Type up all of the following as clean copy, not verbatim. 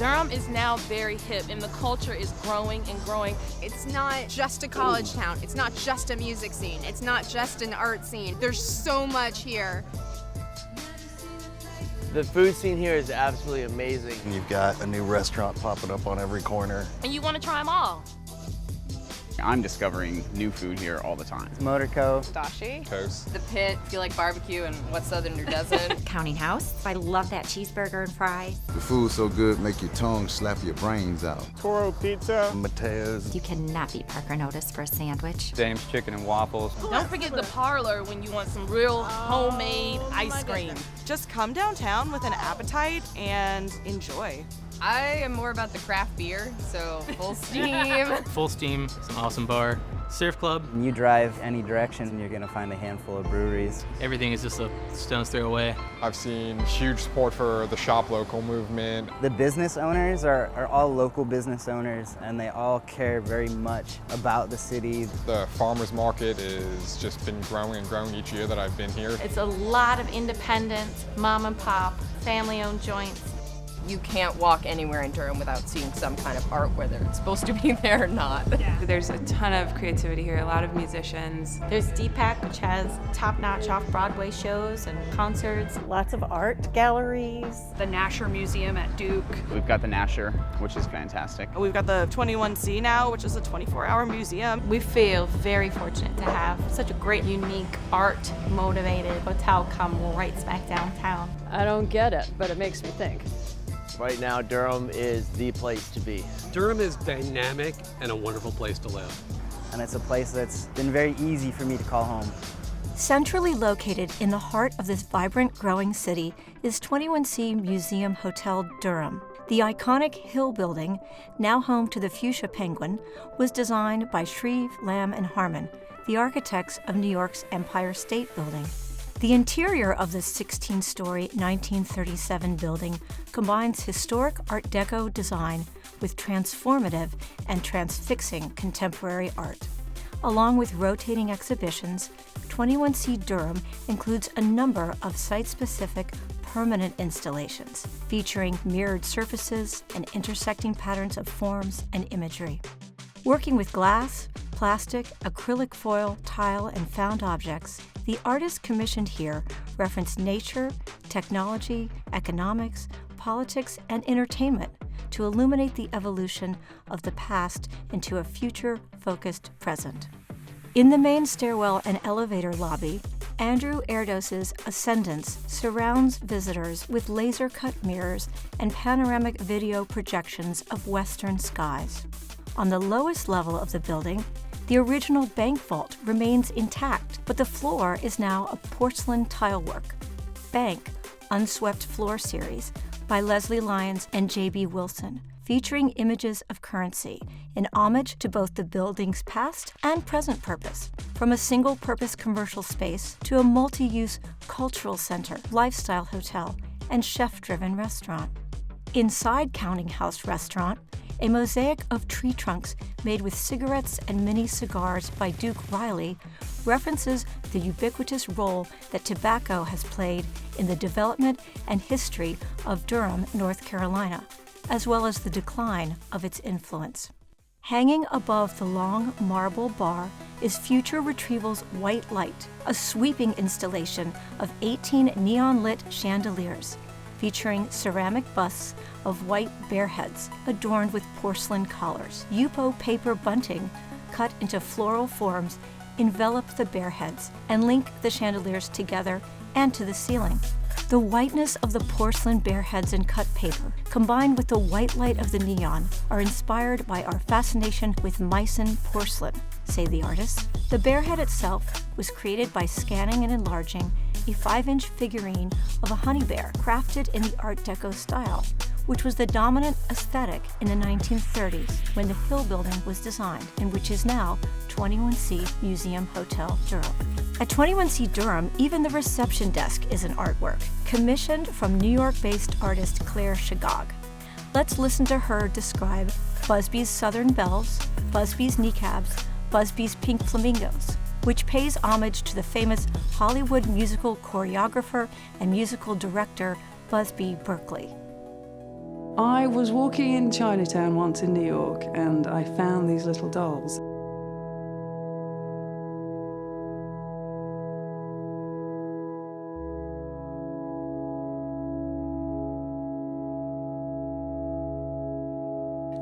Durham is now very hip, and the culture is growing and growing. It's not just a college town. It's not just a music scene. It's not just an art scene. There's so much here. The food scene here is absolutely amazing. You've got a new restaurant popping up on every corner. And you want to try them all. I'm discovering new food here all the time. Motorco. Dashi. Toast. The Pit, if you like barbecue, and what southerner doesn't. Counting House. I love that cheeseburger and fries. The food's so good, make your tongue slap your brains out. Toro Pizza. Mateo's. You cannot beat Parker Notice for a sandwich. Dame's Chicken and Waffles. Don't forget the Parlor when you want some real homemade ice cream. Just come downtown with an appetite and enjoy. I am more about the craft beer, so full steam. Full steam, it's an awesome bar. Surf club. You drive any direction and you're gonna find a handful of breweries. Everything is just a stone's throw away. I've seen huge support for the shop local movement. The business owners are all local business owners, and they all care very much about the city. The farmers market has just been growing and growing each year that I've been here. It's a lot of independent, mom and pop, family-owned joints. You can't walk anywhere in Durham without seeing some kind of art, whether it's supposed to be there or not. There's a ton of creativity here, a lot of musicians. There's Deepak, which has top-notch off-Broadway shows and concerts. Lots of art galleries. The Nasher Museum at Duke. We've got the Nasher, which is fantastic. We've got the 21C now, which is a 24-hour museum. We feel very fortunate to have such a great, unique, art-motivated hotel come right smack downtown. I don't get it, but it makes me think. Right now, Durham is the place to be. Durham is dynamic and a wonderful place to live. And it's a place that's been very easy for me to call home. Centrally located in the heart of this vibrant, growing city is 21C Museum Hotel Durham. The iconic Hill building, now home to the Fuchsia Penguin, was designed by Shreve, Lamb, and Harmon, the architects of New York's Empire State Building. The interior of the 16-story 1937 building combines historic Art Deco design with transformative and transfixing contemporary art. Along with rotating exhibitions, 21C Durham includes a number of site-specific permanent installations featuring mirrored surfaces and intersecting patterns of forms and imagery. Working with glass, plastic, acrylic foil, tile, and found objects, the artists commissioned here reference nature, technology, economics, politics, and entertainment to illuminate the evolution of the past into a future-focused present. In the main stairwell and elevator lobby, Andrew Erdos's Ascendance surrounds visitors with laser-cut mirrors and panoramic video projections of western skies. On the lowest level of the building, the original bank vault remains intact, but the floor is now a porcelain tilework. Bank, Unswept Floor Series by Leslie Lyons and J.B. Wilson, featuring images of currency in homage to both the building's past and present purpose, from a single-purpose commercial space to a multi-use cultural center, lifestyle hotel, and chef-driven restaurant. Inside Counting House Restaurant, a mosaic of tree trunks made with cigarettes and mini cigars by Duke Riley references the ubiquitous role that tobacco has played in the development and history of Durham, North Carolina, as well as the decline of its influence. Hanging above the long marble bar is Future Retrieval's White Light, a sweeping installation of 18 neon-lit chandeliers, featuring ceramic busts of white bear heads adorned with porcelain collars. Yupo paper bunting cut into floral forms envelop the bear heads and link the chandeliers together and to the ceiling. The whiteness of the porcelain bear heads and cut paper, combined with the white light of the neon, are inspired by our fascination with Meissen porcelain, say the artists. The bear head itself was created by scanning and enlarging a 5-inch figurine of a honey bear crafted in the Art Deco style, which was the dominant aesthetic in the 1930s when the Hill building was designed, and which is now 21C Museum Hotel Durham. At 21C Durham, even the reception desk is an artwork, commissioned from New York-based artist Claire Chagag. Let's listen to her describe Busby's Southern Bells, Busby's Kneecaps, Busby's Pink Flamingos, which pays homage to the famous Hollywood musical choreographer and musical director Busby Berkeley. I was walking in Chinatown once in New York and I found these little dolls.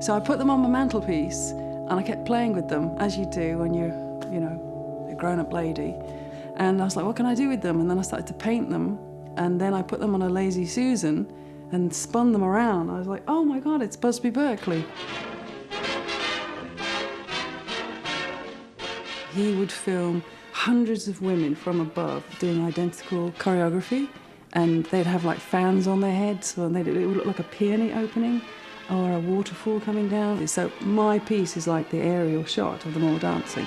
So I put them on my mantelpiece and I kept playing with them, as you do when you're, a grown-up lady. And I was like, what can I do with them? And then I started to paint them, and then I put them on a Lazy Susan and spun them around. I was like, oh my God, it's Busby Berkeley. He would film hundreds of women from above doing identical choreography, and they'd have like fans on their heads, so it would look like a peony opening or a waterfall coming down. So my piece is like the aerial shot of them all dancing.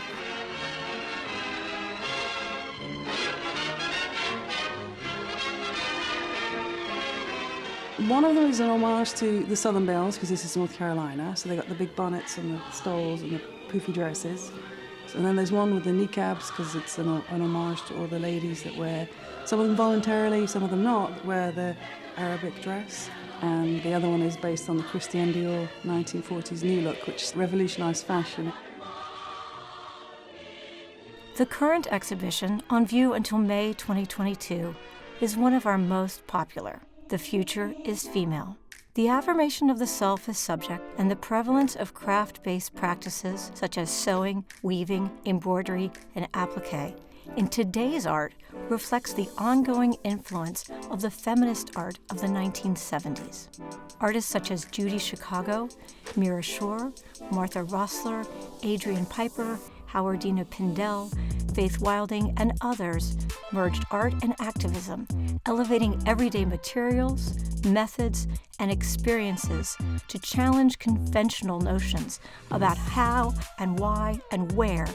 One of them is an homage to the Southern Belles, because this is North Carolina, so they got the big bonnets and the stoles and the poofy dresses. And then there's one with the kneecaps, because it's an homage to all the ladies that wear, some of them voluntarily, some of them not, wear the Arabic dress. And the other one is based on the Christian Dior 1940s new look, which revolutionized fashion. The current exhibition, on view until May 2022, is one of our most popular. The future is female. The affirmation of the self as subject and the prevalence of craft-based practices such as sewing, weaving, embroidery, and applique in today's art reflects the ongoing influence of the feminist art of the 1970s. Artists such as Judy Chicago, Mira Shore, Martha Rossler, Adrian Piper, Howardina Pindell, Faith Wilding, and others merged art and activism, elevating everyday materials, methods, and experiences to challenge conventional notions about how and why and where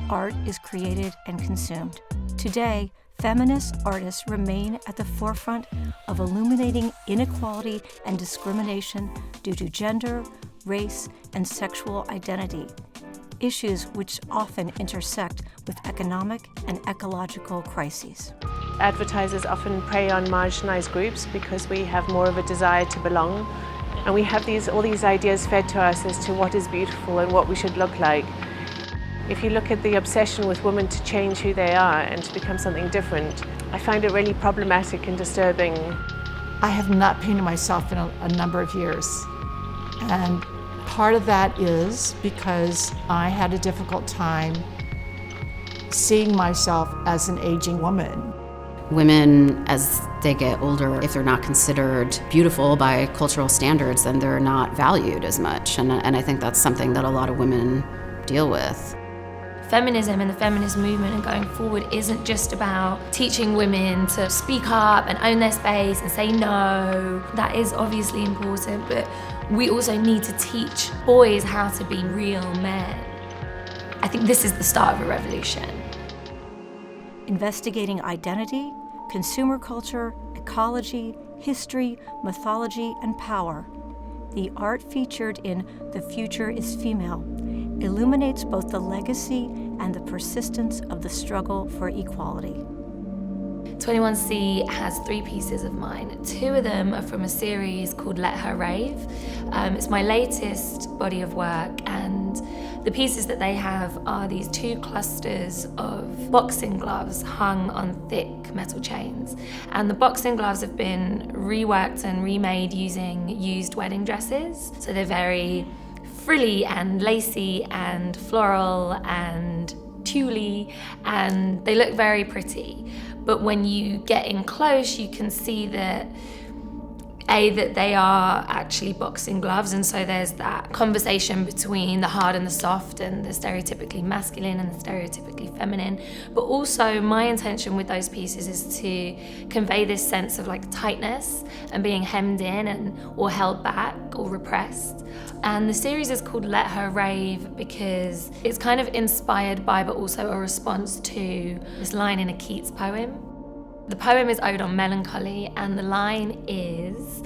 art is created and consumed. Today, feminist artists remain at the forefront of illuminating inequality and discrimination due to gender, race, and sexual identity, issues which often intersect with economic and ecological crises. Advertisers often prey on marginalized groups because we have more of a desire to belong, and we have all these ideas fed to us as to what is beautiful and what we should look like. If you look at the obsession with women to change who they are and to become something different, I find it really problematic and disturbing. I have not painted myself in a number of years, and part of that is because I had a difficult time seeing myself as an aging woman. Women, as they get older, if they're not considered beautiful by cultural standards, then they're not valued as much. And I think that's something that a lot of women deal with. Feminism and the feminist movement and going forward isn't just about teaching women to speak up and own their space and say no. That is obviously important, but we also need to teach boys how to be real men. I think this is the start of a revolution. Investigating identity, consumer culture, ecology, history, mythology, and power, the art featured in The Future is Female illuminates both the legacy and the persistence of the struggle for equality. 21C has 3 pieces of mine. 2 of them are from a series called Let Her Rave. It's my latest body of work, and the pieces that they have are these 2 clusters of boxing gloves hung on thick metal chains. And the boxing gloves have been reworked and remade using used wedding dresses. So they're very frilly and lacy and floral and tuley, and they look very pretty. But when you get in close, you can see that that they are actually boxing gloves, and so there's that conversation between the hard and the soft and the stereotypically masculine and the stereotypically feminine. But also my intention with those pieces is to convey this sense of like tightness and being hemmed in or held back or repressed. And the series is called Let Her Rave because it's kind of inspired by but also a response to this line in a Keats poem. The poem is Ode on Melancholy, and the line is,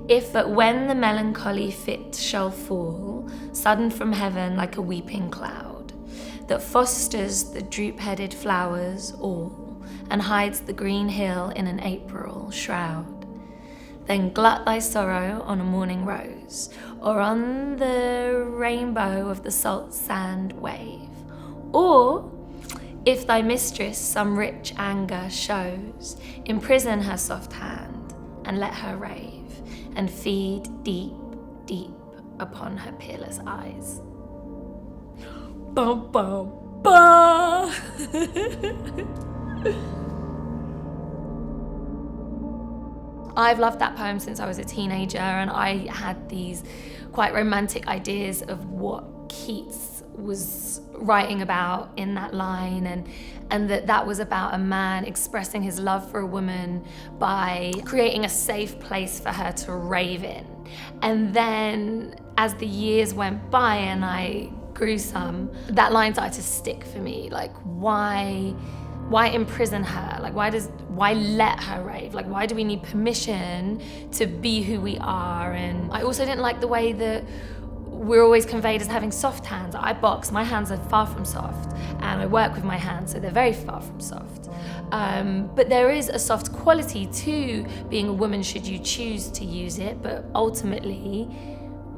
"If but when the melancholy fit shall fall, sudden from heaven like a weeping cloud, that fosters the droop-headed flowers all, and hides the green hill in an April shroud, then glut thy sorrow on a morning rose, or on the rainbow of the salt sand wave. Or, if thy mistress some rich anger shows, imprison her soft hand, and let her rave, and feed deep, deep upon her peerless eyes. Bum, bum, bum. I've loved that poem since I was a teenager, and I had these quite romantic ideas of what Keats was writing about in that line, and that was about a man expressing his love for a woman by creating a safe place for her to rave in. And then as the years went by and I grew some, that line started to stick for me. Like, why imprison her? Like, why let her rave? Like, why do we need permission to be who we are? And I also didn't like the way that we're always conveyed as having soft hands. I box, my hands are far from soft, and I work with my hands, so they're very far from soft. But there is a soft quality to being a woman should you choose to use it, but ultimately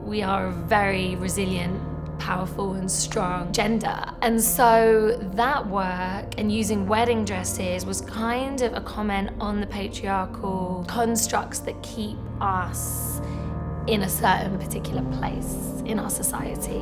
we are a very resilient, powerful and strong gender. And so that work and using wedding dresses was kind of a comment on the patriarchal constructs that keep us in a certain particular place in our society.